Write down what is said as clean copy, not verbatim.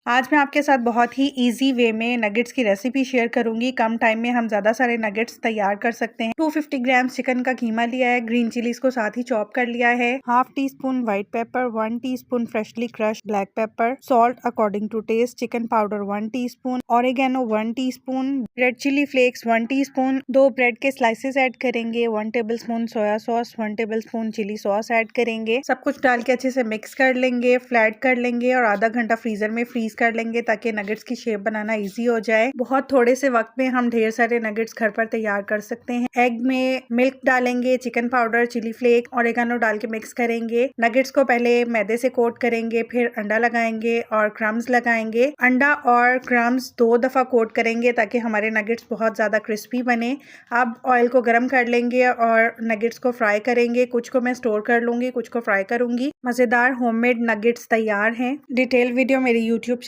आज मैं आपके साथ बहुत ही इजी वे में नगेट्स की रेसिपी शेयर करूंगी। कम टाइम में हम ज़्यादा सारे नगेट्स तैयार कर सकते हैं। 250 ग्राम चिकन का कीमा लिया है, ग्रीन चिलीज को साथ ही चॉप कर लिया है, half teaspoon white pepper, 1 teaspoon freshly crush black pepper, salt according to taste, chicken powder 1 teaspoon, oregano 1 teaspoon, red chilli flakes 1 teaspoon, 2 bread के स्लाइसेस ऐड करेंगे, 1 tablespoon soya sauce, 1 tablespoon chilli sauce add करेंगे। सब कुछ डाल के अच्छे से mix कर लेंगे, फ्लैट कर लेंगे और आधा घंटा फ्रीजर में फ्रीज कर लेंगे ताकि नगेट्स की शेप बनाना इजी हो जाए। बहुत थोड़े से वक्त में हम ढेर सारे नगेट्स घर पर तैयार कर सकते हैं। एग में मिल्क डालेंगे, chicken powder, chilli flake, oregano डाल के मिक्स करेंगे। नगेट्स को पहले मैदे से कोट करेंगे, फिर अंडा लगाएंगे और क्रम्स लगाएंगे। अंडा और क्रम्स 2 दफा कोट करेंगे ताकि हमारे नगेट्स बहुत ज्यादा क्रिस्पी बने। अब ऑयल को गर्म कर लेंगे और नगेट्स को फ्राई करेंगे। कुछ को मैं स्टोर कर लूंगी, कुछ को फ्राई करूंगी। मजेदार होममेड नगेट्स तैयार हैं। डिटेल वीडियो मेरे यूट्यूब